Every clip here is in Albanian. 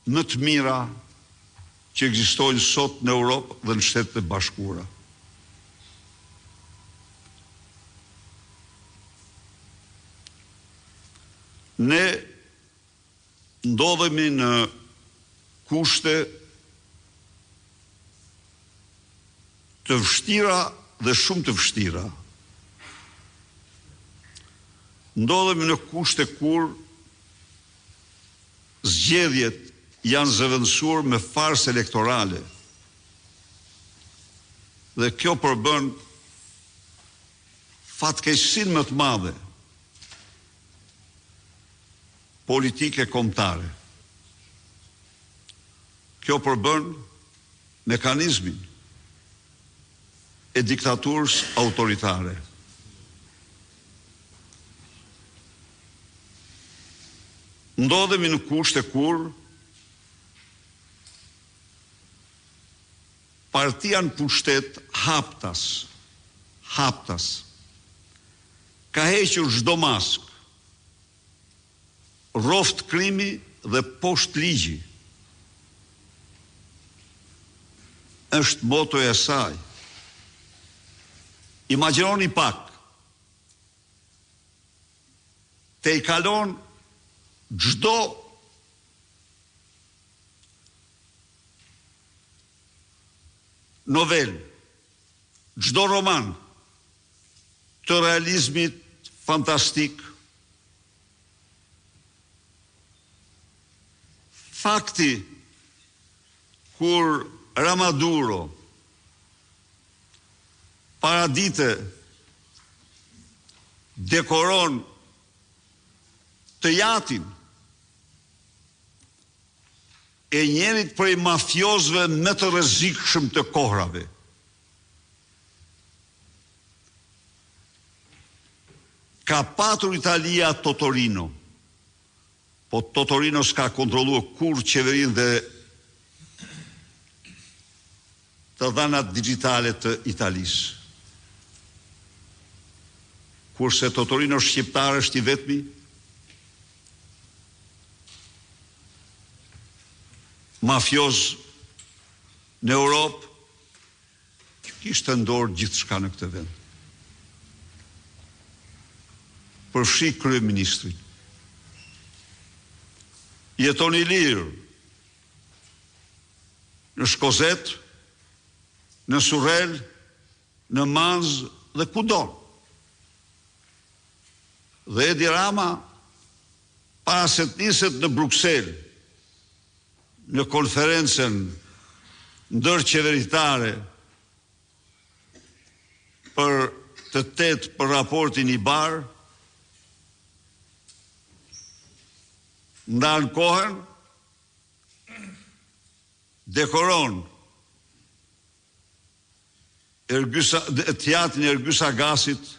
më të mira që ekzistojnë sot në Europë dhe në Shtetet e Bashkuara. Ne ndodhemi në kushte të vështira dhe shumë të vështira. Ndodhemi në kushte kur zgjedhjet janë zëvendësuar me farsë elektorale. Dhe kjo përbën fatkeqësinë më të madhe politike kombëtare. Kjo përbën mekanizmin e diktaturës autoritare. Ndodhemi në kushte kur partia në pushtet haptas ka hequr çdo mask, roft krimi dhe poshtë ligji. Është motoja e saj. Imagjinoni pak, te i kalon çdo novel, çdo roman të realizmit fantastik, fakti kur Ramaduro paradite dekoron të jatin e njerit prej mafiozëve më të rrezikshëm të kohrave. Ka patur Italia Totorino, po Totorino s'ka kontrolluar kur qeverinë dhe të dhanat digjitale të Italisë. Kurse Totorino shqiptar është i vetmi mafioz në Europë që kishte në dorë gjithçka në këtë vend. Përfshi kryeministrin. Jeton i lirë në Shkozet, në Surrel, në Manz dhe kudo. Dhe Edi Rama, para se të niset në Bruksel, në konferencen ndërqeveritare për të tetë për raportin i barë, ndanë kohën, dekoron teatrin Ergyes Agasit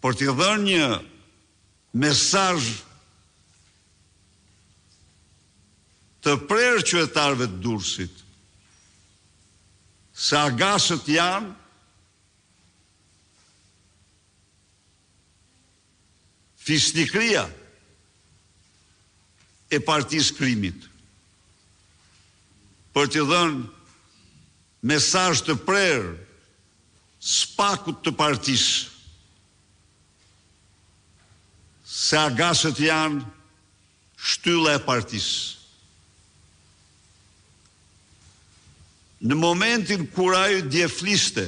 për t'i dhënë një mesazh të prerë qytetarëve të Durrësit se Agasët janë fisnikëria e partisë krimit, për t'i dhënë mesazh të prerë spakut të partisë se Agasët janë shtylla e partisë. Në momentin kur ai dje fliste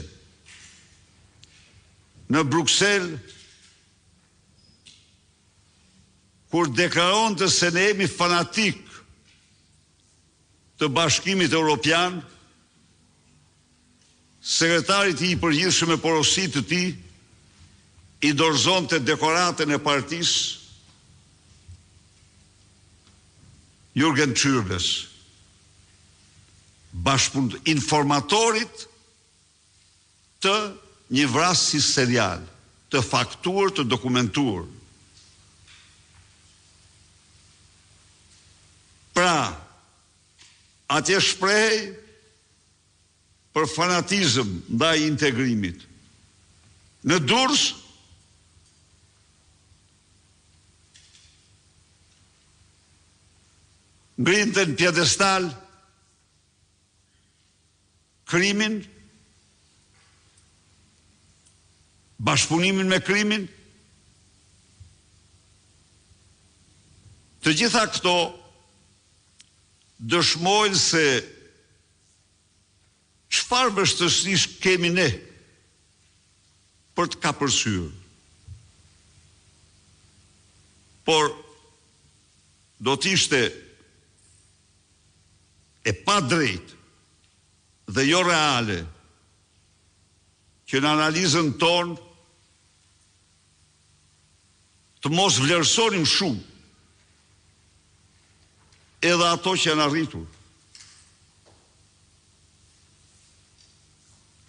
në Bruksel, kur deklaronte se ne jemi fanatik të Bashkimit Evropian, sekretarit i përgjithshëm me porosit të tij i dorëzonte dekoratën e partisë Jürgen Çyrbes, informatorit të një vrasësi serial, të faktuar, të dokumentuar. Pra, atje shprehej për fanatizëm ndaj integrimit. Në Durrës ngrinte në pjedestal krimin, bashkëpunimin me krimin. Të gjitha këto dëshmojnë se çfarë vështirësish kemi ne për të kapërcyer. Por do t'ishte e pa drejt dhe jo reale që në analizën tonë të mos vlerësonim shumë edhe ato që janë arritur.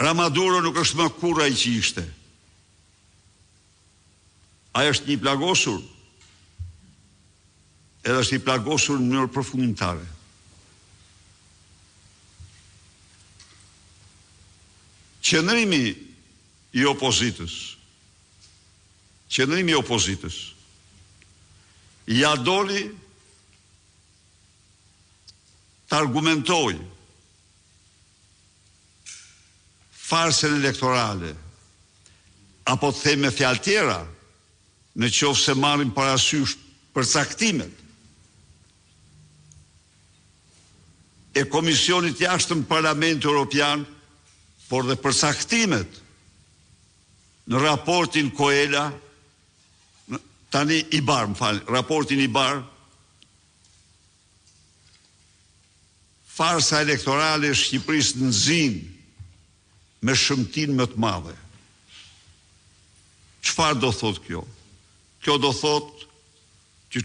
Ramaduro nuk është më kurrë ai që ishte. Ai është një plagosur, edhe është i plagosur në mënyrë përfundimtare. Qëndrimi i opozitës ja doli të argumentoj farsën elektorale apo të theme fjalë tjera në qoftë se marrim parasysh përcaktimet e Komisionit Jashtëm Parlamentit Evropian, por dhe përcaktimet në raportin Koela, tani raportin Ibar, farsa elektorale e Shqipërisë nxin me shëmtinë më të madhe. Çfarë do thotë kjo? Kjo do thotë që